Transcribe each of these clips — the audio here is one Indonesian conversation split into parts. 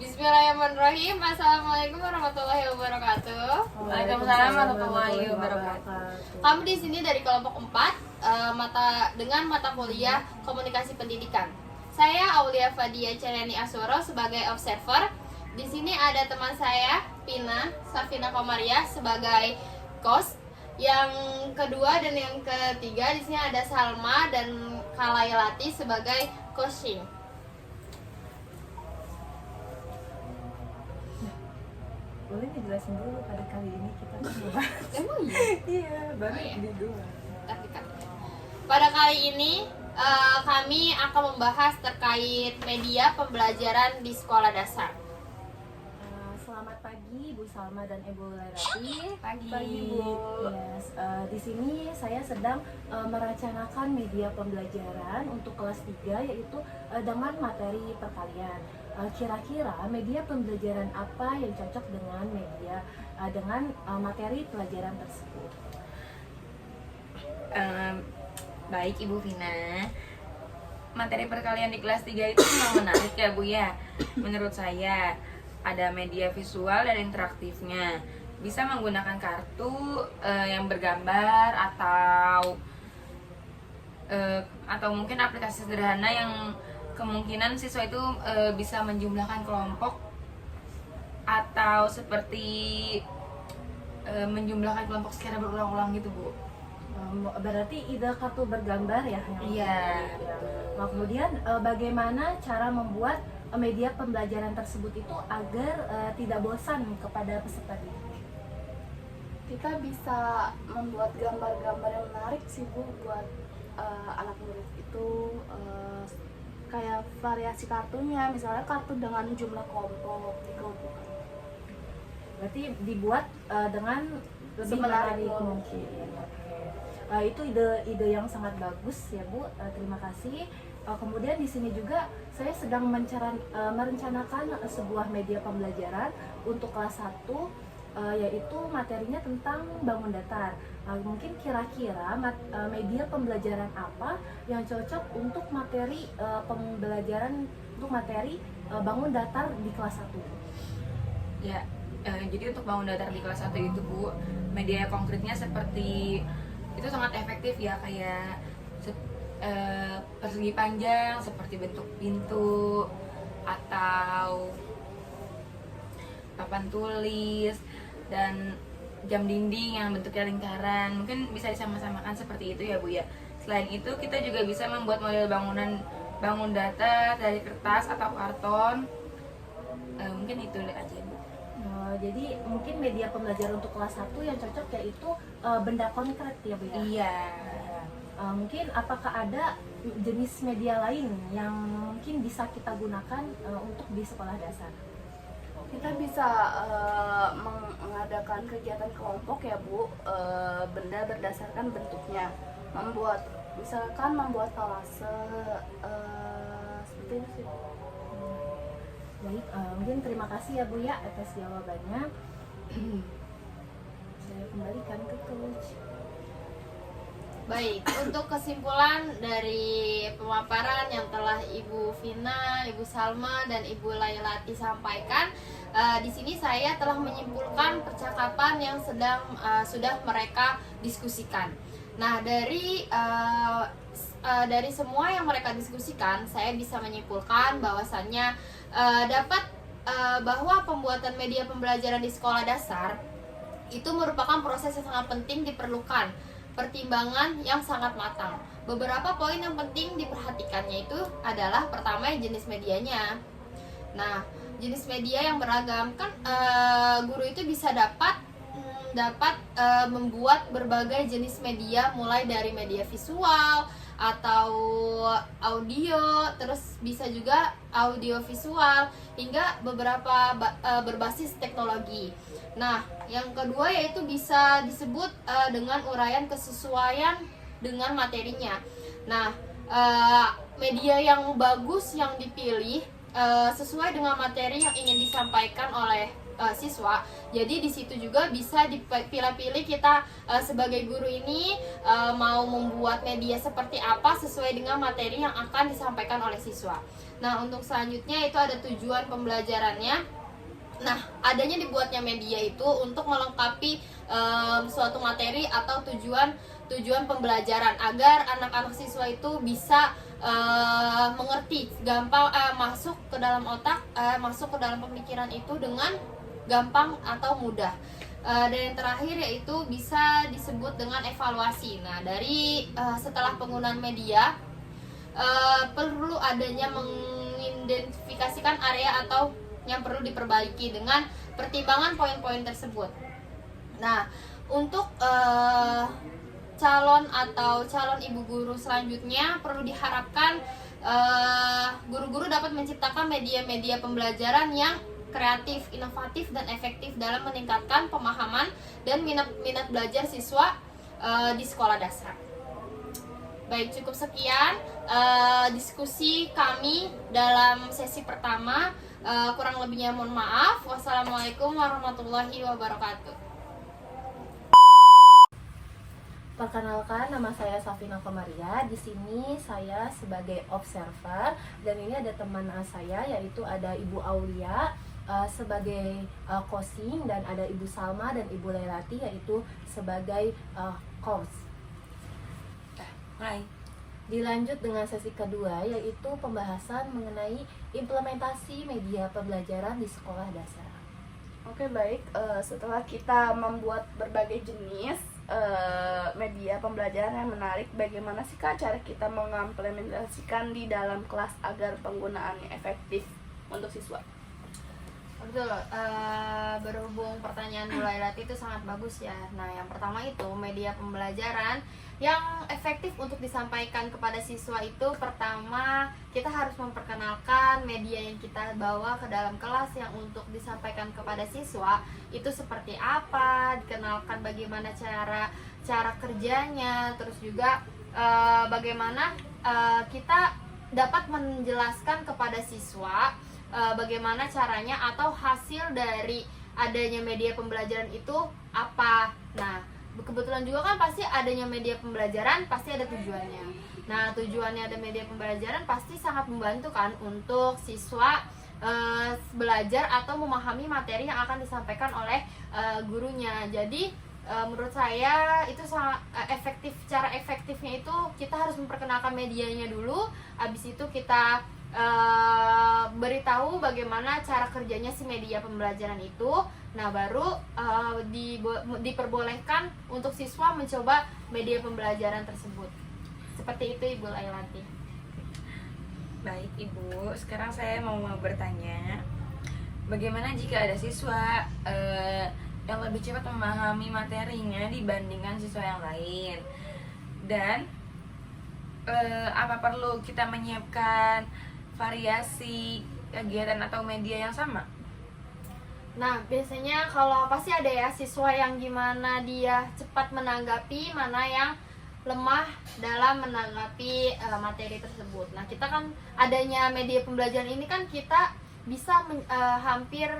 Bismillahirrahmanirrahim. Assalamualaikum warahmatullahi wabarakatuh. Waalaikumsalam warahmatullahi wabarakatuh. Kami di sini dari kelompok 4 dengan mata kuliah Komunikasi Pendidikan. Saya Aulia Fadia Caryani Asworo sebagai observer. Di sini ada teman saya Pina Safina Komaria sebagai host. Yang kedua dan yang ketiga di sini ada Salma dan Kalailati sebagai coaching. Boleh dijelasin dulu pada kali ini kita membahas. Emang iya? Iya, baru Oh, iya. di dua. Pada kali ini kami akan membahas terkait media pembelajaran di sekolah dasar. Selamat pagi Bu Salma dan Ibu Lairati. Pagi. Bu. Yes, di sini saya sedang merencanakan media pembelajaran untuk kelas 3 yaitu dengan materi perkalian. Kira-kira media pembelajaran apa yang cocok dengan materi pelajaran tersebut? Baik Ibu Vina, materi perkalian di kelas 3 itu memang menarik ya Bu ya. Menurut saya ada media visual dan interaktifnya. Bisa menggunakan kartu yang bergambar atau mungkin aplikasi sederhana yang kemungkinan siswa itu bisa menjumlahkan kelompok atau seperti menjumlahkan kelompok secara berulang-ulang gitu Bu. Berarti ide kartu bergambar ya? Iya. Nah, kemudian bagaimana cara membuat media pembelajaran tersebut itu agar tidak bosan kepada peserta didik? Kita bisa membuat gambar-gambar yang menarik sih Bu buat anak murid itu, kayak variasi kartunya, misalnya kartu dengan jumlah kelompok dikelompokkan. Berarti dibuat dengan lebih Semenarik menarik mungkin. Itu ide yang sangat bagus ya Bu. Terima kasih. Kemudian di sini juga saya sedang merencanakan sebuah media pembelajaran untuk kelas 1, yaitu materinya tentang bangun datar. Mungkin kira-kira media pembelajaran apa yang cocok untuk materi pembelajaran untuk materi bangun datar di kelas 1? Ya, jadi untuk bangun datar di kelas 1 itu Bu, media konkretnya seperti itu sangat efektif ya, kayak persegi panjang seperti bentuk pintu atau papan tulis dan jam dinding yang bentuknya lingkaran. Mungkin bisa disama-samakan seperti itu ya Bu ya. Selain itu kita juga bisa membuat model bangun datar dari kertas atau karton. Mungkin itu aja Bu. Jadi mungkin media pembelajaran untuk kelas 1 yang cocok yaitu benda konkret ya Bu ya? Iya. Mungkin apakah ada jenis media lain yang mungkin bisa kita gunakan untuk di sekolah dasar? Kita bisa mengadakan kegiatan kelompok ya Bu, benda berdasarkan bentuknya, misalkan membuat kolase, seperti itu sih. Baik, mungkin terima kasih ya Bu ya atas jawabannya. Saya kembalikan ke coach. Baik, untuk kesimpulan dari pemaparan yang telah Ibu Vina, Ibu Salma, dan Ibu Lailati sampaikan, di sini saya telah menyimpulkan percakapan yang sudah mereka diskusikan. Nah, dari semua yang mereka diskusikan, saya bisa menyimpulkan bahwasannya bahwa pembuatan media pembelajaran di sekolah dasar itu merupakan proses yang sangat penting diperlukan pertimbangan yang sangat matang. Beberapa poin yang penting diperhatikannya itu adalah pertama jenis medianya. Nah, jenis media yang beragam kan guru itu bisa dapat membuat berbagai jenis media, mulai dari media visual atau audio, terus bisa juga audio visual hingga beberapa berbasis teknologi. Nah, yang kedua yaitu bisa disebut dengan uraian kesesuaian dengan materinya. Nah, media yang bagus yang dipilih sesuai dengan materi yang ingin disampaikan oleh siswa. Jadi di situ juga bisa dipilih-pilih kita sebagai guru ini mau membuat media seperti apa sesuai dengan materi yang akan disampaikan oleh siswa. Nah, untuk selanjutnya itu ada tujuan pembelajarannya. Nah, adanya dibuatnya media itu untuk melengkapi suatu materi atau tujuan pembelajaran agar anak-anak siswa itu bisa mengerti, gampang masuk ke dalam otak, masuk ke dalam pemikiran itu dengan gampang atau mudah. Dan yang terakhir yaitu bisa disebut dengan evaluasi. Nah, dari setelah penggunaan media perlu adanya mengidentifikasikan area atau yang perlu diperbaiki dengan pertimbangan poin-poin tersebut. Nah, untuk calon ibu guru selanjutnya perlu diharapkan guru-guru dapat menciptakan media-media pembelajaran yang kreatif, inovatif, dan efektif dalam meningkatkan pemahaman dan minat belajar siswa di sekolah dasar. Baik, cukup sekian diskusi kami dalam sesi pertama. Kurang lebihnya mohon maaf. Wassalamualaikum warahmatullahi wabarakatuh. Perkenalkan, nama saya Safina Komaria. Di sini saya sebagai observer dan ini ada teman saya yaitu ada Ibu Aulia sebagai coaching dan ada Ibu Salma dan Ibu Leilati yaitu sebagai coach. Mulai. Dilanjut dengan sesi kedua yaitu pembahasan mengenai implementasi media pembelajaran di sekolah dasar. Oke, baik. Setelah kita membuat berbagai jenis media pembelajaran yang menarik, bagaimana sih Kak cara kita mengimplementasikan di dalam kelas agar penggunaannya efektif untuk siswa? Betul, berhubung pertanyaan mulai latih itu sangat bagus ya. Nah, yang pertama itu media pembelajaran yang efektif untuk disampaikan kepada siswa itu pertama kita harus memperkenalkan media yang kita bawa ke dalam kelas yang untuk disampaikan kepada siswa itu seperti apa, dikenalkan bagaimana cara kerjanya, terus juga bagaimana kita dapat menjelaskan kepada siswa bagaimana caranya atau hasil dari adanya media pembelajaran itu apa. Nah, kebetulan juga kan pasti adanya media pembelajaran pasti ada tujuannya. Nah, tujuannya ada media pembelajaran pasti sangat membantu kan untuk siswa belajar atau memahami materi yang akan disampaikan oleh gurunya. Jadi menurut saya itu sangat efektif. Cara efektifnya itu kita harus memperkenalkan medianya dulu, habis itu kita beritahu bagaimana cara kerjanya si media pembelajaran itu. Nah, baru diperbolehkan untuk siswa mencoba media pembelajaran tersebut. Seperti itu Ibu Leilati. Baik Ibu, sekarang saya mau bertanya, bagaimana jika ada siswa yang lebih cepat memahami materinya dibandingkan siswa yang lain? Dan apa perlu kita menyiapkan variasi kegiatan atau media yang sama? Nah, biasanya kalau pasti ada ya siswa yang gimana dia cepat menanggapi, mana yang lemah dalam menanggapi materi tersebut. Nah, kita kan adanya media pembelajaran ini kan kita bisa hampir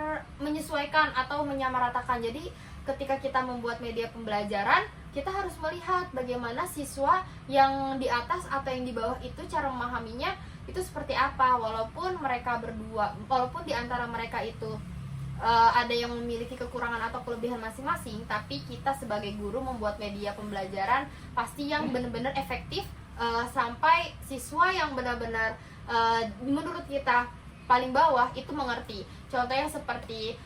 menyesuaikan atau menyamaratakan. Jadi, ketika kita membuat media pembelajaran, kita harus melihat bagaimana siswa yang di atas atau yang di bawah itu cara memahaminya itu seperti apa. Walaupun mereka berdua, walaupun di antara mereka itu ada yang memiliki kekurangan atau kelebihan masing-masing, tapi kita sebagai guru membuat media pembelajaran pasti yang benar-benar efektif sampai siswa yang benar-benar menurut kita paling bawah itu mengerti. Contohnya seperti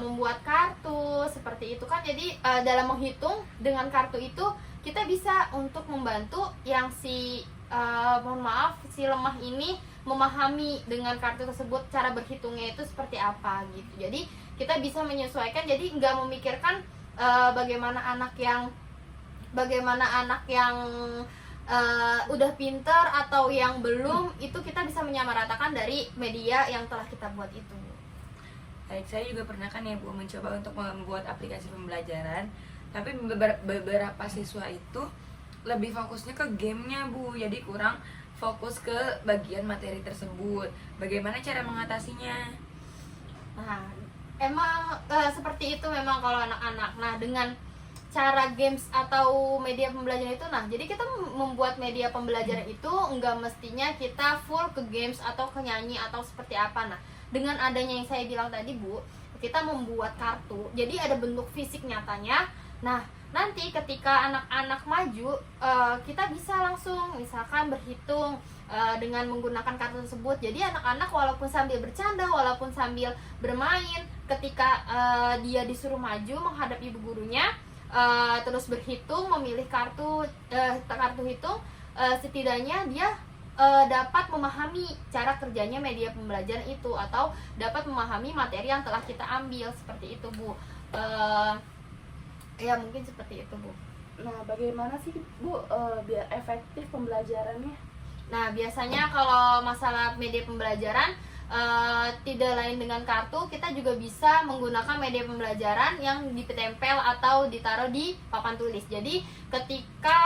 membuat kartu seperti itu kan. Jadi dalam menghitung dengan kartu itu kita bisa untuk membantu yang si si lemah ini memahami dengan kartu tersebut cara berhitungnya itu seperti apa gitu. Jadi kita bisa menyesuaikan, jadi nggak memikirkan bagaimana anak yang udah pinter atau yang belum, itu kita bisa menyamaratakan dari media yang telah kita buat itu. Baik, saya juga pernah kan ya Bu mencoba untuk membuat aplikasi pembelajaran, tapi beberapa siswa itu lebih fokusnya ke gamenya Bu, jadi kurang fokus ke bagian materi tersebut. Bagaimana cara mengatasinya? Nah, emang seperti itu memang kalau anak-anak. Nah, dengan cara games atau media pembelajaran itu, nah jadi kita membuat media pembelajaran itu enggak mestinya kita full ke games atau ke nyanyi atau seperti apa. Nah dengan adanya yang saya bilang tadi Bu, kita membuat kartu, jadi ada bentuk fisik nyatanya. Nah nanti ketika anak-anak maju, kita bisa langsung misalkan berhitung dengan menggunakan kartu tersebut. Jadi anak-anak walaupun sambil bercanda, walaupun sambil bermain, ketika dia disuruh maju menghadap ibu gurunya, terus berhitung, memilih kartu hitung, setidaknya dia dapat memahami cara kerjanya media pembelajaran itu, atau dapat memahami materi yang telah kita ambil, seperti itu Bu. Ya mungkin seperti itu Bu. Nah, bagaimana sih Bu biar efektif pembelajarannya? Nah biasanya kalau masalah media pembelajaran, tidak lain dengan kartu, kita juga bisa menggunakan media pembelajaran yang ditempel atau ditaruh di papan tulis. Jadi ketika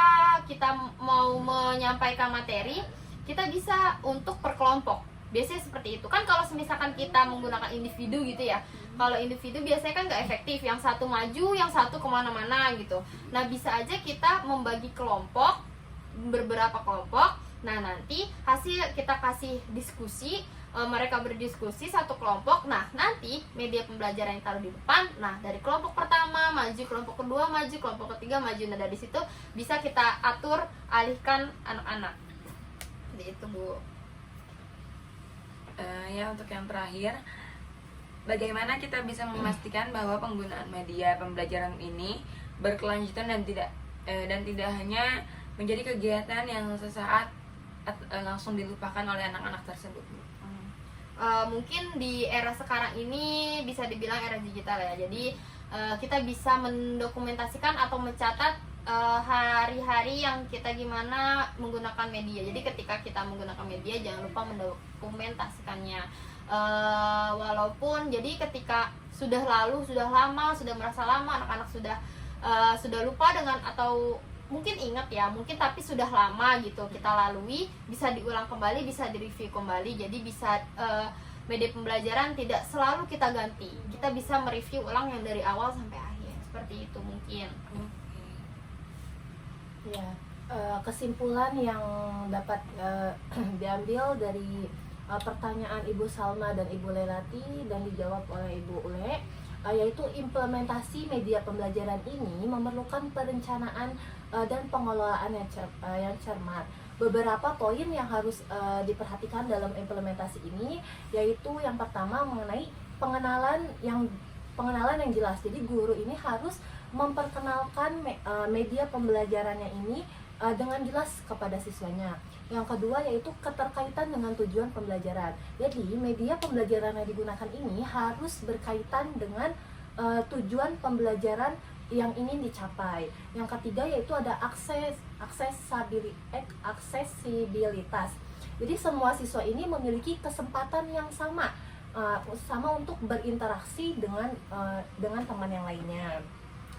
kita mau menyampaikan materi, kita bisa untuk per kelompok. Biasanya seperti itu kan. Kalau misalkan kita menggunakan individu gitu ya, kalau individu biasanya kan nggak efektif, yang satu maju, yang satu kemana-mana gitu. Nah bisa aja kita membagi kelompok, beberapa kelompok. Nah nanti hasil kita kasih diskusi, mereka berdiskusi satu kelompok. Nah nanti media pembelajaran yang taruh di depan, nah dari kelompok pertama maju, kelompok kedua maju, kelompok ketiga maju. Nah dari situ bisa kita atur, alihkan anak-anak. Jadi itu Bu. Ya untuk yang terakhir, bagaimana kita bisa memastikan bahwa penggunaan media pembelajaran ini berkelanjutan dan tidak hanya menjadi kegiatan yang sesaat langsung dilupakan oleh anak-anak tersebut. Mungkin di era sekarang ini bisa dibilang era digital ya. Jadi kita bisa mendokumentasikan atau mencatat hari-hari yang kita gimana menggunakan media. Jadi ketika kita menggunakan media, jangan lupa mendokumentasikannya. Walaupun jadi ketika sudah lalu, sudah lama, sudah merasa lama, anak-anak sudah lupa dengan, atau mungkin ingat ya, mungkin tapi sudah lama gitu kita lalui, bisa diulang kembali, bisa direview kembali. Jadi bisa media pembelajaran tidak selalu kita ganti, kita bisa mereview ulang yang dari awal sampai akhir, seperti itu mungkin. Ya, kesimpulan yang dapat diambil dari pertanyaan Ibu Salma dan Ibu Lelati dan dijawab oleh Ibu Ule, yaitu implementasi media pembelajaran ini memerlukan perencanaan dan pengelolaan yang cermat. Beberapa poin yang harus diperhatikan dalam implementasi ini, yaitu yang pertama mengenai pengenalan yang jelas. Jadi guru ini harus memperkenalkan media pembelajarannya ini dengan jelas kepada siswanya. Yang kedua yaitu keterkaitan dengan tujuan pembelajaran. Jadi media pembelajaran yang digunakan ini harus berkaitan dengan tujuan pembelajaran yang ingin dicapai. Yang ketiga yaitu ada aksesibilitas. Jadi semua siswa ini memiliki kesempatan yang sama untuk berinteraksi dengan teman yang lainnya.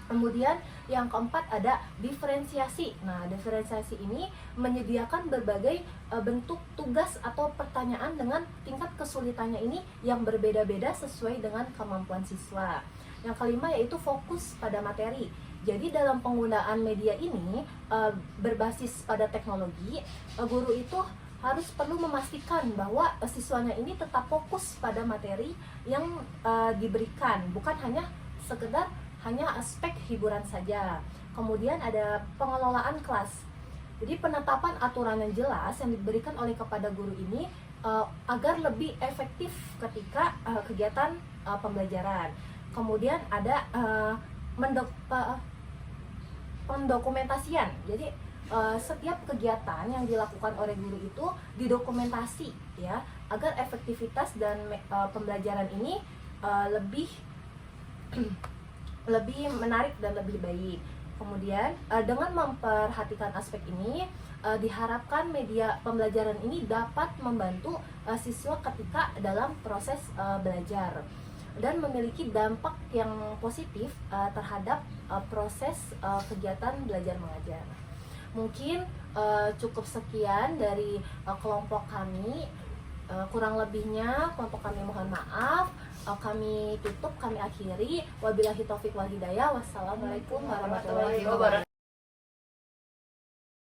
Kemudian yang keempat ada diferensiasi. Nah, diferensiasi ini menyediakan berbagai bentuk tugas atau pertanyaan dengan tingkat kesulitannya ini yang berbeda-beda sesuai dengan kemampuan siswa. Yang kelima yaitu fokus pada materi. Jadi dalam penggunaan media ini berbasis pada teknologi, guru itu harus perlu memastikan bahwa siswanya ini tetap fokus pada materi yang diberikan, bukan hanya sekedar aspek hiburan saja. Kemudian ada pengelolaan kelas. Jadi penetapan aturan yang jelas yang diberikan oleh kepada guru ini agar lebih efektif ketika kegiatan pembelajaran. Kemudian ada pendokumentasian. Jadi setiap kegiatan yang dilakukan oleh guru itu didokumentasi ya, agar efektivitas dan pembelajaran ini lebih menarik dan lebih baik. Kemudian dengan memperhatikan aspek ini, diharapkan media pembelajaran ini dapat membantu siswa ketika dalam proses belajar dan memiliki dampak yang positif terhadap proses kegiatan belajar mengajar. Mungkin cukup sekian dari kelompok kami. Kurang lebihnya kelompok kami mohon maaf. kami tutup, kami akhiri. Wabillahi taufik wal hidayah. Wassalamualaikum warahmatullahi wabarakatuh.